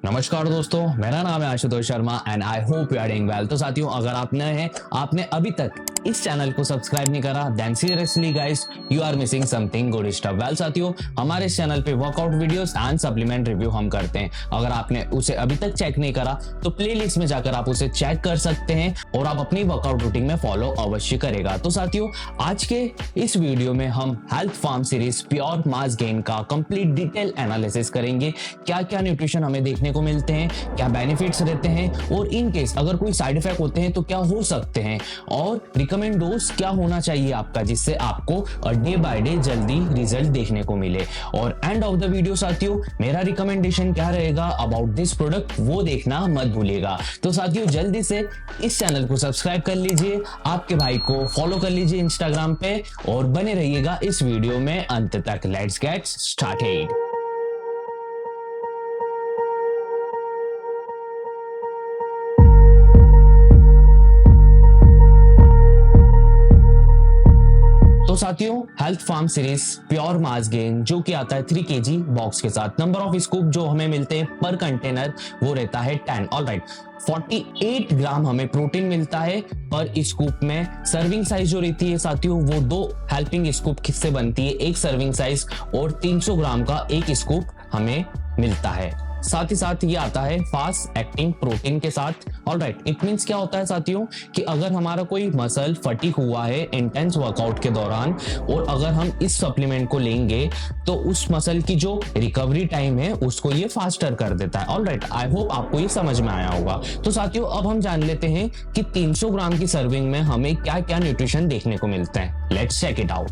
नमस्कार दोस्तों, मेरा नाम है Ashutosh Sharma and I hope you are doing well. तो साथियों, अगर आप नए हैं, आपने अभी तक इस चैनल को सब्सक्राइब नहीं करा, then seriously guys you are missing something good stuff. Well साथियों, हमारे इस चैनल पे workout videos and supplement review हम करते हैं। अगर आपने उसे अभी तक चेक नहीं करा तो प्लेलिस्ट में जाकर आप उसे चेक कर सकते हैं और आप अपनी वर्कआउट रूटीन में फॉलो अवश्य करेगा। तो साथियों, आज के इस वीडियो में हम health farm series pure mass gain का कंप्लीट डिटेल एनालिसिस करेंगे। क्या क्या न्यूट्रिशन हमें देखने को मिलते हैं, क्या बेनिफिट्स रहते हैं और इन केस अगर कोई साइड इफेक्ट होते हैं तो क्या हो सकते हैं, और रिकमेंड डोज क्या होना चाहिए आपका, जिससे आपको डे बाय डे जल्दी रिजल्ट देखने को मिले। और एंड ऑफ द वीडियो साथियों, मेरा रिकमेंडेशन क्या रहेगा अबाउट दिस प्रोडक्ट वो देखना मत भूलिएगा। तो साथियों, जल्दी से इस चैनल को सब्सक्राइब कर लीजिए, आपके भाई को फॉलो कर लीजिए इंस्टाग्राम पे और बने रहिएगा इस वीडियो में अंत तक। Let's get started. तो साथियों, health farm series pure mass gain जो कि आता है 3 kg बॉक्स के साथ, नंबर ऑफ स्कूप जो हमें मिलते हैं पर कंटेनर वो रहता है 10। ऑलराइट, 48 ग्राम हमें प्रोटीन मिलता है पर स्कूप में। सर्विंग साइज जो रहती है साथियों वो 2 हेल्पिंग स्कूप से बनती है, एक सर्विंग साइज, और 300 ग्राम का एक स्कूप हमें मिलता है। साथ ही साथ ये आता है फास्ट एक्टिंग प्रोटीन के साथ। ऑलराइट, इट मींस क्या होता है साथियों कि अगर हमारा कोई मसल फटीक हुआ है इंटेंस वर्कआउट के दौरान और अगर हम इस सप्लीमेंट को लेंगे तो उस मसल की जो रिकवरी टाइम है उसको ये फास्टर कर देता है। ऑलराइट, आई होप आपको ये समझ में आया होगा। तो साथियों, अब हम जान लेते हैं कि 300 ग्राम की सर्विंग में हमें क्या क्या न्यूट्रिशन देखने को मिलता है। Let's check it out.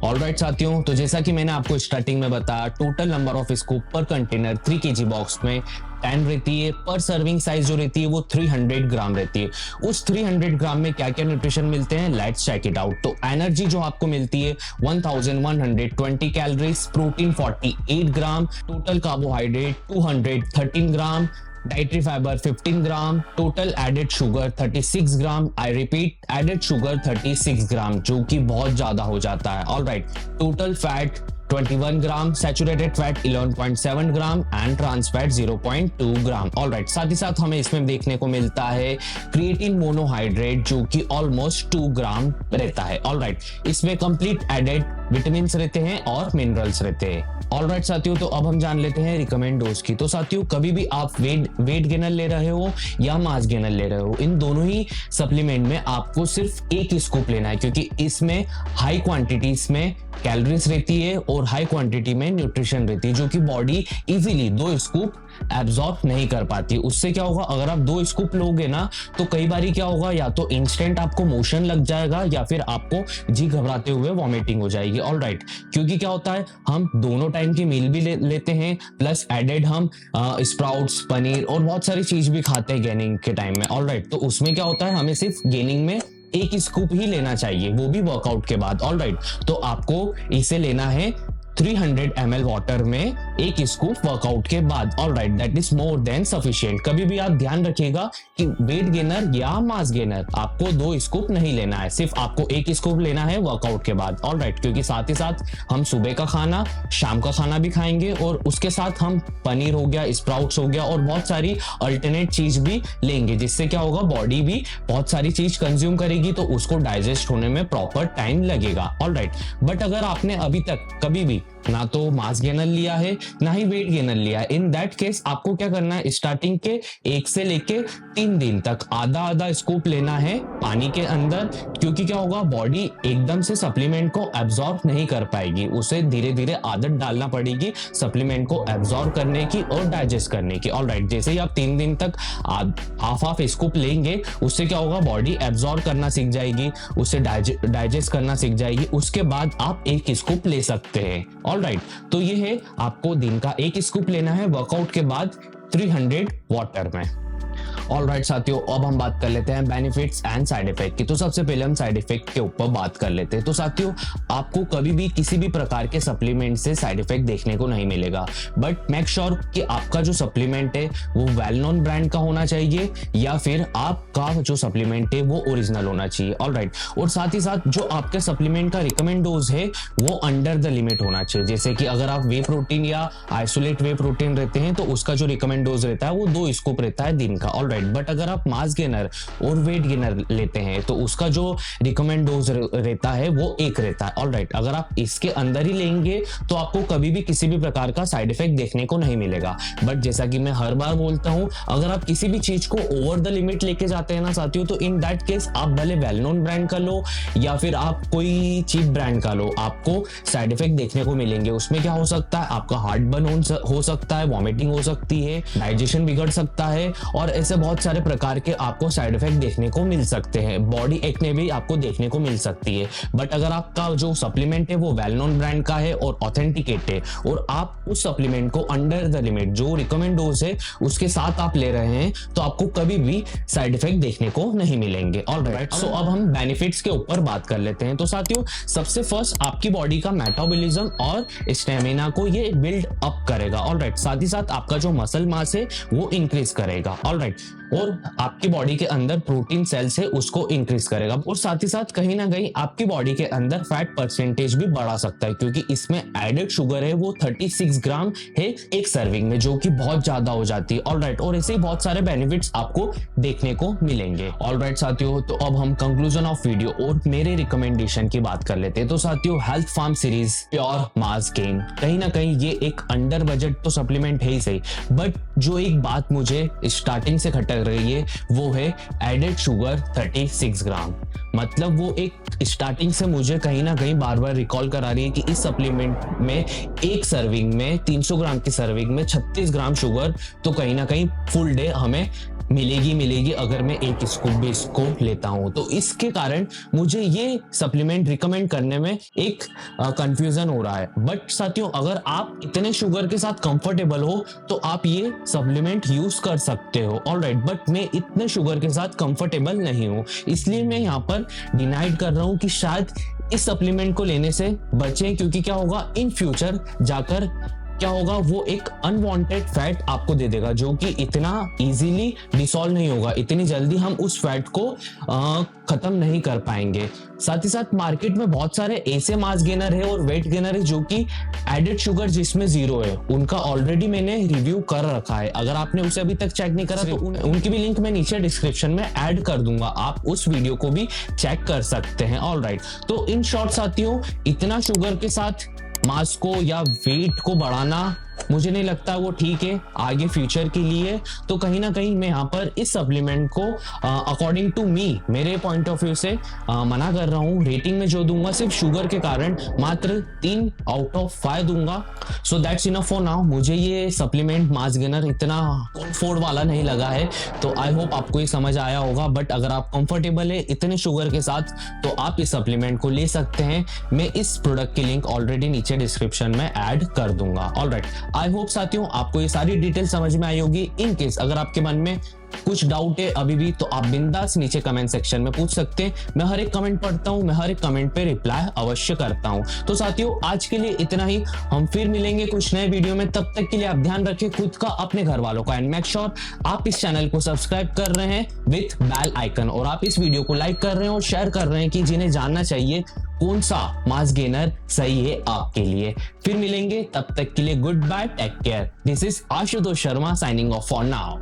Alright साथियों, तो जैसा कि मैंने आपको स्टार्टिंग में बताया, total number of scoop per container 3 kg box में 10 रहती है। पर सर्विंग साइज जो रहती है वो 300 ग्राम रहती है। उस 300 ग्राम में क्या क्या न्यूट्रिशन मिलते हैं, लेट्स चेक इट आउट। तो एनर्जी जो आपको मिलती है 1120 calories, protein 48 gram, total carbohydrate 213 gram, dietary fibre 15 gram, total added sugar 36 gram. I repeat, added sugar 36 gram, जो कि बहुत ज्यादा हो जाता है। Alright, total fat 21 gram, saturated fat 11.7 gram and trans fat 0.2 gram. Alright, साथ ही साथ हमें इसमें देखने को मिलता है क्रिएटिन मोनोहाइड्रेट जो कि ऑलमोस्ट 2 ग्राम रहता है। ऑलराइट, इसमें कंप्लीट एडेड विटामिन रहते हैं और मिनरल्स रहते हैं। ऑलराइट साथियों, तो अब हम जान लेते हैं रिकमेंड डोज की। तो साथियों, कभी भी आप वेट गेनर ले रहे हो या मास गेनर ले रहे हो, इन दोनों ही सप्लीमेंट में आपको सिर्फ एक स्कूप लेना है, क्योंकि इसमें हाई क्वांटिटीज में कैलोरीज रहती है और हाई क्वांटिटी में न्यूट्रिशन रहती है, जो कि बॉडी इजीली 2 स्कूप एब्जॉर्ब नहीं कर पाती। उससे क्या होगा, अगर आप 2 स्कूप लोगे ना तो कई बारी क्या होगा, या तो इंस्टेंट आपको मोशन लग जाएगा या फिर आपको जी घबराते हुए वॉमिटिंग हो जाएगी। ऑलराइट, क्योंकि क्या होता है, हम दोनों टाइम की मील भी लेते हैं, प्लस एडेड हम स्प्राउट्स, पनीर और बहुत सारी चीज भी खाते हैं गेनिंग के टाइम में। ऑलराइट, तो उसमें क्या होता है, हमें सिर्फ गेनिंग में एक स्कूप ही लेना चाहिए, वो भी वर्कआउट के बाद। ऑलराइट, तो आपको इसे लेना है 300 ml वाटर में एक स्कूप वर्कआउट के बाद। Alright, that is more than sufficient. कभी भी आप ध्यान रखिएगा कि वेट गेनर या मास गेनर आपको 2 स्कूप नहीं लेना है, सिर्फ आपको एक स्कूप लेना है वर्कआउट के बाद। ऑलराइट, क्योंकि साथ ही साथ हम सुबह का खाना, शाम का खाना भी खाएंगे और उसके साथ हम पनीर हो गया, स्प्राउट्स हो गया और बहुत सारी अल्टरनेट चीज भी लेंगे, जिससे क्या होगा, बॉडी भी बहुत सारी चीज कंज्यूम करेगी तो उसको डाइजेस्ट होने में प्रॉपर टाइम लगेगा। ऑलराइट, बट अगर आपने अभी तक कभी भी ना तो मास गेनर लिया है ना ही वेट गेनर लिया है, इन दैट केस आपको क्या करना है, स्टार्टिंग के 1 से लेके 3 दिन तक आधा आधा स्कूप लेना है पानी के अंदर, क्योंकि क्या होगा, बॉडी एकदम से सप्लीमेंट को एब्जॉर्ब नहीं कर पाएगी, उसे धीरे धीरे आदत डालना पड़ेगी सप्लीमेंट को एब्जॉर्ब करने की और डाइजेस्ट करने की। ऑलराइट, जैसे ही आप 3 दिन तक हाफ स्कूप लेंगे, उससे क्या होगा, बॉडी एब्जॉर्ब करना सीख जाएगी, उसे डाइजेस्ट करना सीख जाएगी, उसके बाद आप एक स्कूप ले सकते हैं। ऑलराइट, तो ये है, आपको दिन का एक स्कूप लेना है वर्कआउट के बाद 300 वाटर में। ऑलराइट साथियों, अब हम बात कर लेते हैं बेनिफिट्स एंड साइड इफेक्ट की। तो सबसे पहले हम साइड इफेक्ट के ऊपर बात कर लेते हैं। तो साथियों, आपको कभी भी किसी भी प्रकार के सप्लीमेंट से साइड इफेक्ट देखने को नहीं मिलेगा, बट मेक श्योर कि आपका जो सप्लीमेंट है वो वेल नोन ब्रांड का होना चाहिए या फिर आपका जो सप्लीमेंट है वो ओरिजिनल होना चाहिए। ऑलराइट, और साथ ही साथ जो आपके सप्लीमेंट का रिकमेंड डोज है वो अंडर द लिमिट होना चाहिए। जैसे कि अगर आप वे प्रोटीन या आइसोलेट वे प्रोटीन रहते हैं तो उसका जो रिकमेंड डोज रहता है वो 2 स्कूप रहता है दिन का। ऑलराइट, बट अगर आप मास गेनर और वेट गेनर लेते हैं तो उसका जो रिकमेंड डोज रहता है वो 1 रहता है। ऑलराइट, अगर आप इसके अंदर ही लेंगे तो आपको कभी भी किसी भी प्रकार का साइड इफेक्ट देखने को नहीं मिलेगा। बट जैसा कि मैं हर बार बोलता हूं, अगर आप किसी भी चीज को ओवर द लिमिट लेके जाते हैं ना साथियों, तो इन दैट केस आप भले वेल नोन ब्रांड का लो या फिर आप कोई चीप ब्रांड का लो, आपको साइड इफेक्ट देखने को मिलेंगे। उसमें क्या हो सकता है, आपका हार्ट बर्न हो सकता है, वॉमिटिंग हो सकती है, डाइजेशन बिगड़ सकता है और ऐसे बहुत सारे प्रकार के आपको साइड इफेक्ट देखने को मिल सकते हैं। बॉडी एक्ने भी आपको देखने को मिल सकती है। बट अगर आपका जो सप्लीमेंट है वो वेल नोन ब्रांड का है और ऑथेंटिकेट है और आप उस सप्लीमेंट को अंडर द लिमिट जो रिकमेंड डोज है उसके साथ आप ले रहे हैं, तो आपको कभी भी साइड इफेक्ट देखने को नहीं मिलेंगे। ऑलराइट, सो अब हम बेनिफिट्स के ऊपर बात कर लेते हैं। तो साथियों, सबसे फर्स्ट आपकी बॉडी का मेटाबॉलिज्म और स्टेमिना को ये बिल्ड अप करेगा। ऑलराइट, साथ ही साथ आपका जो मसल मास है वो इंक्रीज करेगा। ऑलराइट, और आपकी बॉडी के अंदर प्रोटीन सेल्स है उसको इंक्रीज करेगा और साथ ही साथ कहीं ना कहीं आपकी बॉडी के अंदर फैट परसेंटेज भी बढ़ा सकता है, क्योंकि इसमें एडेड शुगर है वो 36 ग्राम है एक सर्विंग में, जो कि बहुत ज्यादा हो जाती है। ऑलराइट, और ऐसे ही बहुत सारे बेनिफिट्स आपको देखने को मिलेंगे। ऑलराइट साथियों, तो अब हम कंक्लूजन ऑफ वीडियो और मेरे रिकमेंडेशन की बात कर लेते हैं। तो साथियों, health farm series pure mass gain, कहीं ना कहीं ये एक अंडर बजट तो सप्लीमेंट है ही सही, बट जो एक बात मुझे स्टार्टिंग से खटक रही है वो है एडेड शुगर 36 ग्राम। मतलब वो एक स्टार्टिंग से मुझे कहीं ना कहीं बार बार रिकॉल करा रही है कि इस सप्लीमेंट में एक सर्विंग में 300 ग्राम की सर्विंग में 36 ग्राम शुगर तो कहीं ना कहीं फुल डे हमें मिलेगी अगर मैं एक स्कूप भी इसको लेता हूं। तो इसके कारण मुझे ये सप्लीमेंट रिकमेंड करने में एक कंफ्यूजन हो रहा है। बट साथियों, अगर आप इतने शुगर के साथ कंफर्टेबल हो तो आप ये सप्लीमेंट यूज कर सकते हो। ऑलराइट, बट मैं इतने शुगर के साथ कंफर्टेबल नहीं हूं, इसलिए मैं यहाँ पर डिनाइड कर रहा हूं कि शायद इस सप्लीमेंट को लेने से बचें, क्योंकि क्या होगा इन फ्यूचर जाकर क्या होगा, वो एक अनवांटेड फैट आपको दे देगा जो कि इतना इजीली डिसॉल्व नहीं होगा, इतनी जल्दी हम उस फैट को खत्म नहीं कर पाएंगे। साथ ही साथ मार्केट में बहुत सारे ऐसे मास गेनर है और वेट गेनर है जो कि एडेड शुगर जिसमें 0 है, उनका ऑलरेडी मैंने रिव्यू कर रखा है। अगर आपने उसे अभी तक चेक नहीं करा तो उनकी भी लिंक मैं नीचे डिस्क्रिप्शन में ऐड कर दूंगा, आप उस वीडियो को भी चेक कर सकते हैं। ऑलराइट, तो इन शॉर्ट साथियों, इतना शुगर के साथ मास को या वेट को बढ़ाना मुझे नहीं लगता वो ठीक है आगे फ्यूचर के लिए। तो कहीं ना कहीं मैं यहाँ पर इस सप्लीमेंट को अकॉर्डिंग टू मी, मेरे पॉइंट ऑफ व्यू से मना कर रहा हूँ। रेटिंग में जो दूंगा सिर्फ शुगर के कारण मात्र 3 आउट ऑफ 5 दूंगा। So that's enough for now. मुझे ये सप्लीमेंट मास गेनर इतना कंफर्ट वाला नहीं लगा है, तो आई होप आपको ये समझ आया होगा। बट अगर आप कंफर्टेबल है इतने शुगर के साथ तो आप इस सप्लीमेंट को ले सकते हैं। मैं इस प्रोडक्ट की लिंक ऑलरेडी नीचे डिस्क्रिप्शन में ऐड कर दूंगा। ऑलराइट, आई होप साथियों आपको ये सारी डिटेल समझ में आई होगी। इन केस अगर आपके मन में कुछ डाउट है अभी भी तो आप बिंदास नीचे कमेंट सेक्शन में पूछ सकते हैं। मैं हर एक कमेंट पढ़ता हूं, मैं हर एक कमेंट पे रिप्लाई अवश्य करता हूं। तो साथियों, आज के लिए इतना ही, हम फिर मिलेंगे कुछ नए वीडियो में। तब तक के लिए आप ध्यान रखें खुद का, अपने घर वालों का, एंड मेक श्योर आप इस चैनल को सब्सक्राइब कर रहे हैं विथ बेल आइकन, और आप इस वीडियो को लाइक कर रहे हैं और शेयर कर रहे हैं कि जिन्हें जानना चाहिए कौन सा मास गेनर सही है आपके लिए। फिर मिलेंगे, तब तक के लिए good bye, take care. This is Ashutosh Sharma signing off for now.